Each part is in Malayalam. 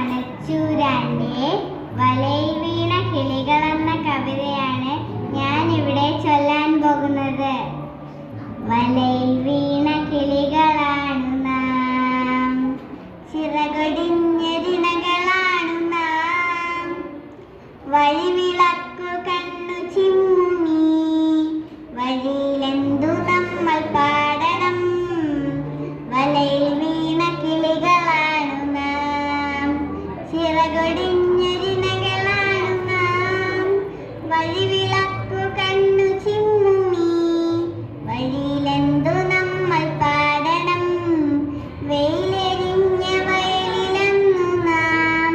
പനച്ചൂരാന്റെ വലയിൽ വീണ കിളികൾ എന്ന കവിതയാണ് ഞാൻ ഇവിടെ ചൊല്ലാൻ പോകുന്നത്. വലയിൽ വീണ കിളികളാണു നാം, ചിറകൊടിഞ്ഞതിനകളാണു നാം, വഴിവിളക്കു കണ്ണു ചിമ്മുമീ വഴിയിലെന്തു നമ്മൾ പാടണം. വലയിൽ വീണ കിളികളാണു നാം, ചിറകൊടിഞ്ഞതിനകളാണു നാം, വഴിവിളക്കു കണ്ണു ചിമ്മുമീ വഴിയിലെന്തു നമ്മൾ പാടണം. വെയിലെരിഞ്ഞ വയലിലെന്നു നാം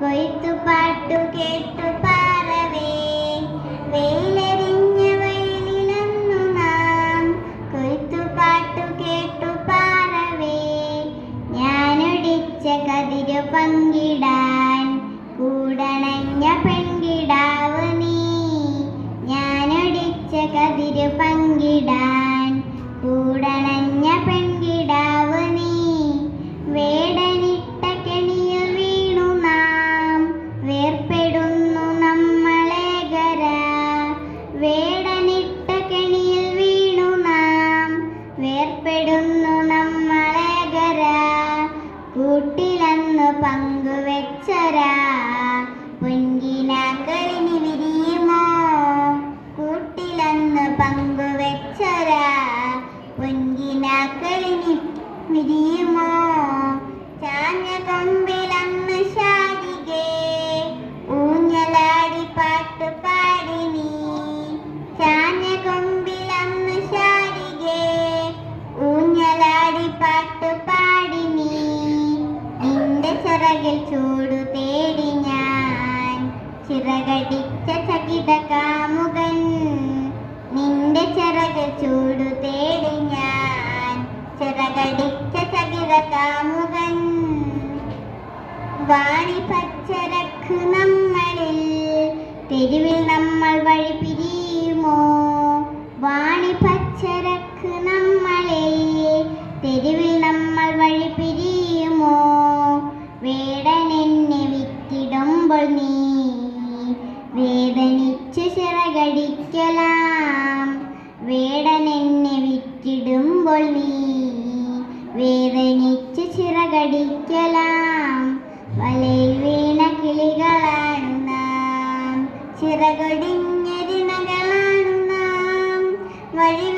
കൊയ്ത്തുപാട്ടു കേട്ടു പാറവേ. വെയിലെരിഞ്ഞ വയലിലെന്നു നാം കൊയ്ത്തുപാട്ടു കേട്ടു പാറവേ. ഞാനൊടിച്ച കതിരു പങ്കിടാൻ കൂടണഞ്ഞ പെൺകിടാവ് നീ. ഞാനൊടിച്ച കതിരു പങ്കിടാൻ കൂടണഞ്ഞ പെൺകിടാവ് നീ. വേടനിട്ട കെണിയിൽ വീണു നാം വേർപ്പെടുന്നു നമ്മളേകരാ. വേടനിട്ട കെണിയിൽ വീണു നാം വേർപ്പെടുന്നു നമ്മളേകരാ. കൂട്ടിലന്നു പങ്കുവെച്ചൊരാ പൊൻകിനാക്കളിനി വിരിയുമോ. കൂട്ടിലന്ന് പങ്കുവെച്ചൊരാ പൊൻകിനാക്കളിനി വിരിയുമോ. ചാഞ്ഞ കൊമ്പിലന്ന് ശാരികേ ഊഞ്ഞലാടി പാട്ടു പാടി നീ. ചാഞ്ഞ കൊമ്പിലന്ന് ശാരികേ ഊഞ്ഞലാടി പാട്ടു പാടി നീ. നിന്റെ ചിറകിൽ ചൂടു തേടി ഞാൻ ചിറകടിച്ച ചകിത കാമുകൻ. നിന്റെ ചിറകിൽ ചൂടു തേടി ഞാൻ ചിറകടിച്ച ചകിത കാമുകൻ. വാണി പച്ചരക്ക് നമ്മളിൽ തെരുവിൽ നമ്മൾ വഴി പിരിയുമോ. വാണി പച്ചരക്ക് നമ്മളിൽ തെരുവിൽ നമ്മൾ വഴി പിരിയുമോ. വേടനെന്നെ വിറ്റിടുമ്പോൾ നീ വേദനിച്ചു ചിറകടിക്കലാം. വേടനെന്നെ വിറ്റിടുമ്പോൾ നീ വേദനിച്ചു ചിറകടിക്കലാം. വലയിൽ വീണ കിളികളാണു നാം, ചിറകൊടിഞ്ഞതിനകളാണു നാം, വഴി